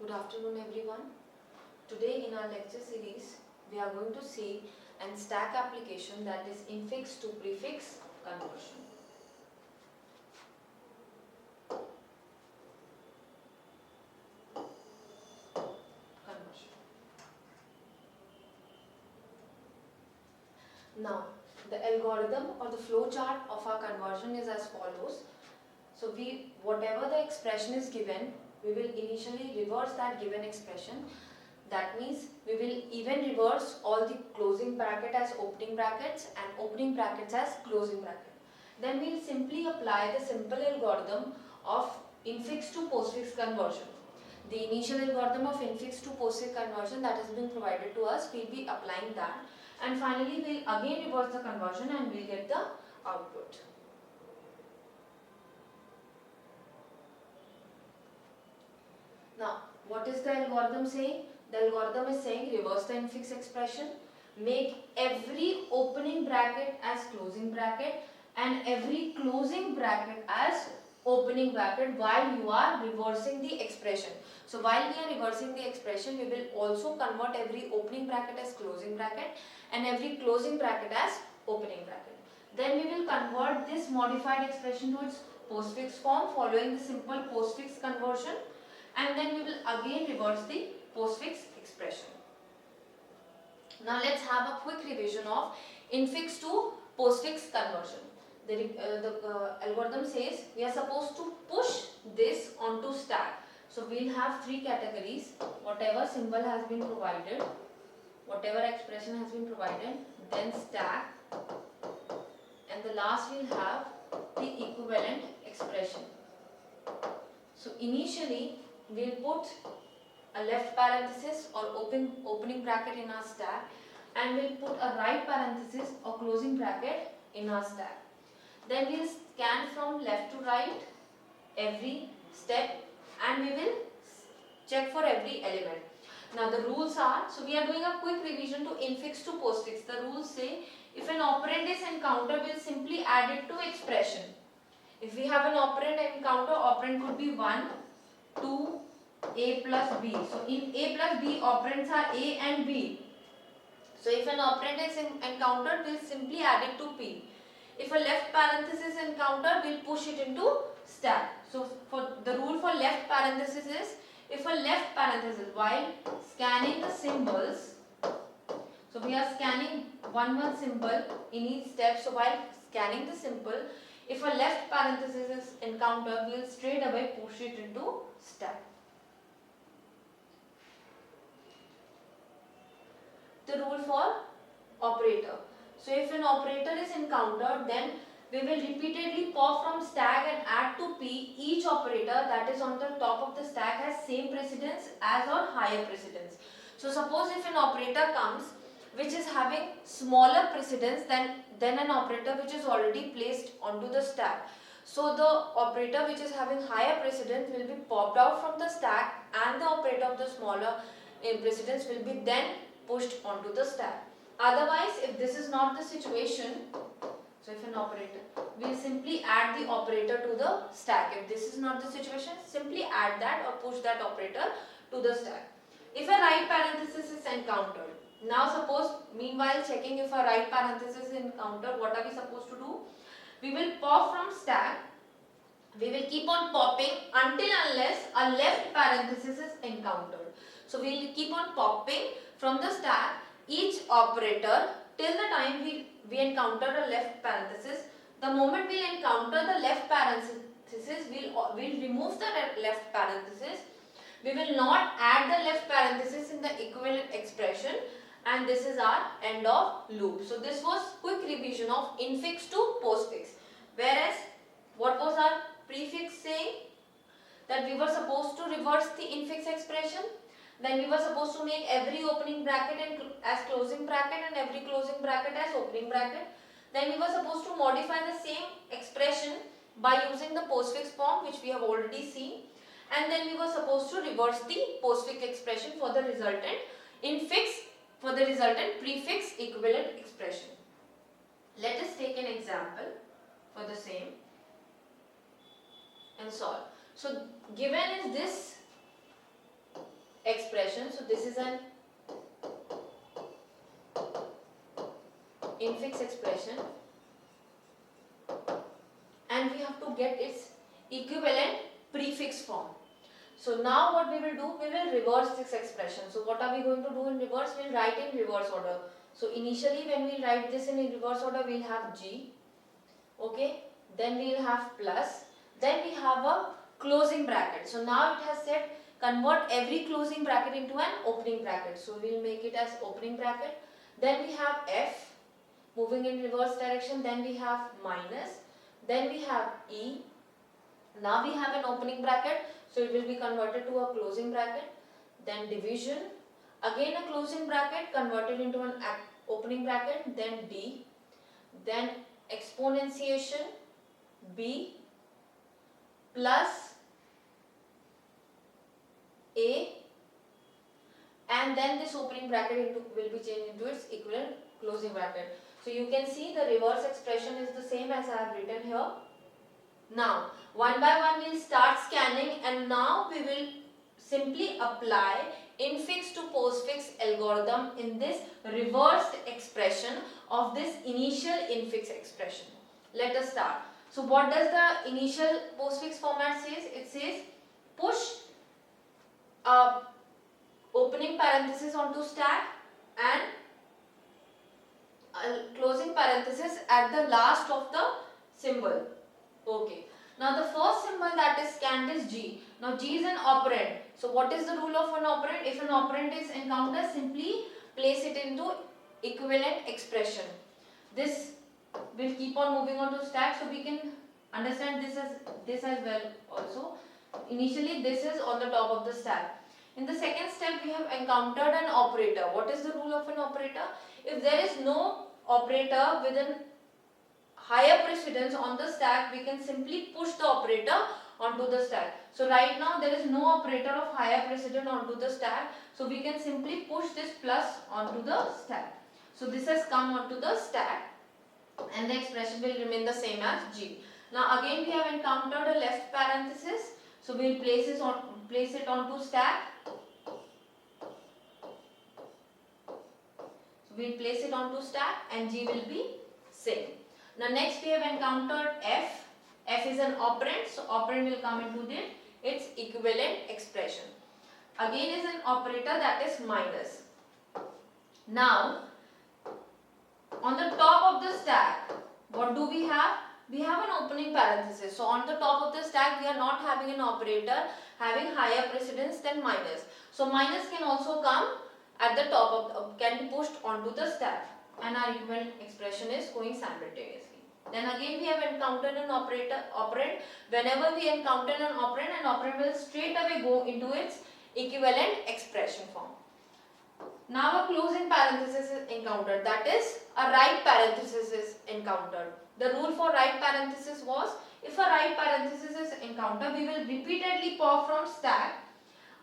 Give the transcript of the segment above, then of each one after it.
Good afternoon everyone. Today in our lecture series we are going to see an stack application, that is infix to prefix conversion. Now the algorithm or the flow chart of our conversion is as follows. So whatever the expression is given, we will initially reverse that given expression. That means we will even reverse all the closing bracket as opening brackets and opening brackets as closing bracket. Then we will simply apply the simple algorithm of infix to postfix conversion. The initial algorithm of infix to postfix conversion that has been provided to us, we will be applying that, and finally we will again reverse the conversion and we will get the output. Now, what is the algorithm saying? The algorithm is saying reverse the infix expression, make every opening bracket as closing bracket and every closing bracket as opening bracket while you are reversing the expression. So while we are reversing the expression, we will also convert every opening bracket as closing bracket and every closing bracket as opening bracket. Then we will convert this modified expression to its postfix form following the simple postfix conversion, and then we will again reverse the postfix expression. Now let's have a quick revision of infix to postfix conversion. The algorithm says we are supposed to push this onto stack. So we'll have three categories: whatever symbol has been provided, whatever expression has been provided, then stack, and the last we'll have the equivalent expression. So initially we'll put a left parenthesis or opening bracket in our stack, and we'll put a right parenthesis or closing bracket in our stack. Then we'll scan from left to right every step and we will check for every element. Now the rules are, so we are doing a quick revision to infix to postfix. The rules say if an operand is encountered, we'll simply add it to expression. If we have an operand encounter, operand could be 1, 2, A plus B. So in A plus B, operands are A and B. So if an operand is encountered, we'll simply add it to P. If a left parenthesis is encountered, we'll push it into stack. So for the rule for left parenthesis is, if a left parenthesis, while scanning the symbols, so we are scanning one symbol in each step. So while scanning the symbol, if a left parenthesis is encountered, we will straight away push it into stack. The rule for operator. So if an operator is encountered, then we will repeatedly pop from stack and add to P. Each operator that is on the top of the stack has same precedence as or higher precedence. So suppose if an operator comes which is having smaller precedence than an operator which is already placed onto the stack. So the operator which is having higher precedence will be popped out from the stack, and the operator of the smaller precedence will be then pushed onto the stack. Otherwise, if this is not the situation, so if an operator, we will simply add the operator to the stack. If this is not the situation, simply add that or push that operator to the stack. If a right parenthesis is encountered, now suppose meanwhile checking if a right parenthesis is encountered, what are we supposed to do? We will pop from stack. We will keep on popping until unless a left parenthesis is encountered. So we will keep on popping from the stack each operator till the time we encounter a left parenthesis. The moment we encounter the left parenthesis, we'll remove the left parenthesis. We will not add the left parenthesis in the equivalent expression, and this is our end of loop. So this was quick revision of infix to postfix. Whereas what was our prefix saying? That we were supposed to reverse the infix expression. Then we were supposed to make every opening bracket as closing bracket and every closing bracket as opening bracket. Then we were supposed to modify the same expression by using the postfix form, which we have already seen. And then we were supposed to reverse the postfix expression for the resultant prefix equivalent expression. Let us take an example for the same and solve. So given is this expression. So this is an infix expression, and we have to get its equivalent prefix form. So now what we will do, we will reverse this expression. So what are we going to do in reverse? We will write in reverse order. So initially when we write this in reverse order, we will have G, okay, then we will have plus, then we have a closing bracket. So now it has said convert every closing bracket into an opening bracket. So we will make it as opening bracket. Then we have F moving in reverse direction, then we have minus, then we have E. Now we have an opening bracket, so it will be converted to a closing bracket. Then division, again a closing bracket converted into an opening bracket, then D. Then exponentiation, B plus A, and then this opening bracket will be changed into its equivalent closing bracket. So you can see the reverse expression is the same as I have written here. Now one by one we will start scanning, and now we will simply apply infix to postfix algorithm in this reversed expression of this initial infix expression. Let us start. So what does the initial postfix format says? It says push opening parenthesis onto stack and closing parenthesis at the last of the symbol. Okay. Now the first symbol that is scanned is G. Now G is an operand. So what is the rule of an operand? If an operand is encountered, simply place it into equivalent expression. This will keep on moving on to stack, so we can understand this as well also. Initially this is on the top of the stack. In the second step we have encountered an operator. What is the rule of an operator? If there is no operator with an higher precedence on the stack, we can simply push the operator onto the stack. So right now there is no operator of higher precedence onto the stack, so we can simply push this plus onto the stack. So this has come onto the stack, and the expression will remain the same as G. Now again we have encountered a left parenthesis, so we will place it onto stack. So we will place it onto stack and G will be same. Now next we have encountered F. F is an operand, so operand will come into its equivalent expression. Again is an operator, that is minus. Now on the top of the stack, what do we have? We have an opening parenthesis. So on the top of the stack we are not having an operator having higher precedence than minus. So minus can also come at the top of can be pushed onto the stack, and our equivalent expression is going simultaneously. Then again we have encountered an operand. Whenever we encounter an operand will straight away go into its equivalent expression form. Now a closing parenthesis is encountered, that is a right parenthesis is encountered. The rule for right parenthesis was, if a right parenthesis is encountered, we will repeatedly pop from stack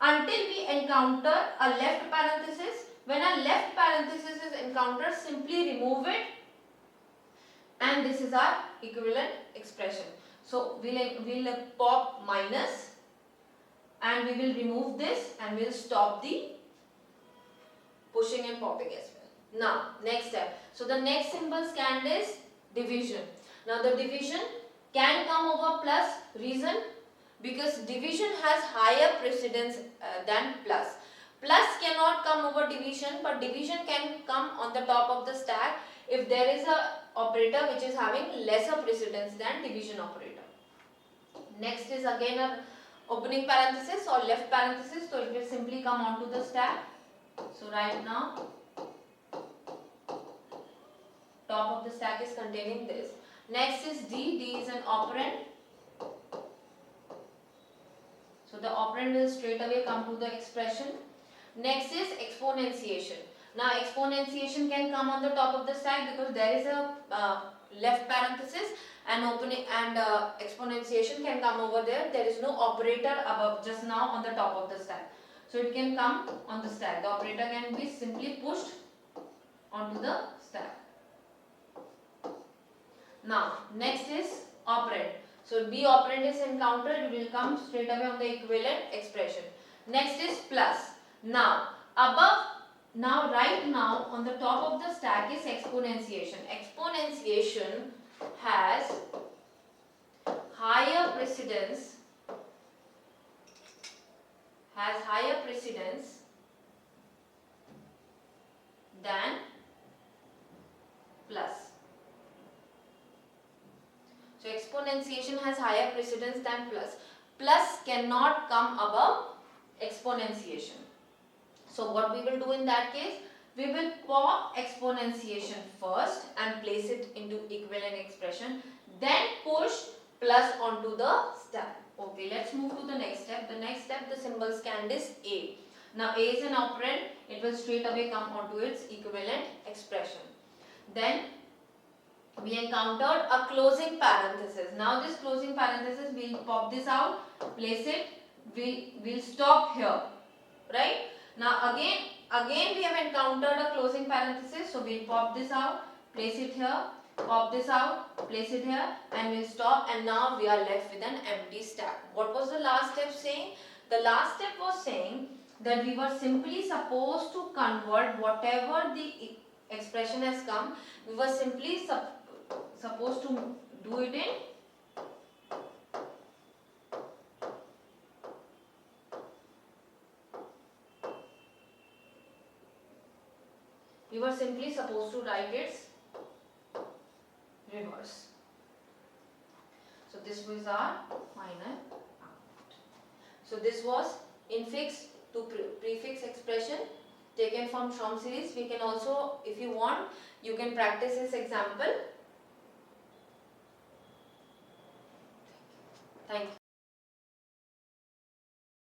until we encounter a left parenthesis. When a left parenthesis is encountered, simply remove it, and this is our equivalent expression. So we'll pop minus, and we will remove this, and we'll stop the pushing and popping as well. Now next step. So the next symbol scanned is division. Now the division can come over plus. Reason? Because division has higher precedence than plus. Plus cannot come over division, but division can come on the top of the stack if there is a operator which is having lesser precedence than division operator. Next is again a opening parenthesis or left parenthesis, so it will simply come onto the stack. So right now top of the stack is containing this. Next is D. D is an operand. So the operand will straight away come to the expression. Next is exponentiation. Now exponentiation can come on the top of the stack because there is a left parenthesis, and opening and exponentiation can come over there. There is no operator above just now on the top of the stack. So it can come on the stack. The operator can be simply pushed onto the stack. Now next is operand. So B operand is encountered, it will come straight away on the equivalent expression. Next is plus. Now right now on the top of the stack is exponentiation. Exponentiation has higher precedence than plus. So exponentiation has higher precedence than plus. Plus cannot come above exponentiation. So what we will do in that case, we will pop exponentiation first and place it into equivalent expression, then push plus onto the stack. Okay, let's move to the next step. The next step, the symbol scanned is A. Now A is an operand, it will straight away come onto its equivalent expression. Then we encountered a closing parenthesis. Now this closing parenthesis, we'll pop this out, place it, we'll stop here, right? Now again we have encountered a closing parenthesis, so we'll pop this out, place it here, pop this out, place it here, and we'll stop, and now we are left with an empty stack. What was the last step saying? The last step was saying that we were simply supposed to convert whatever the expression has come, we were simply supposed to do it in we were simply supposed to write its reverse. So this was our final output. So this was infix to prefix expression taken from Schromm series. We can also, if you want, you can practice this example. Thank you.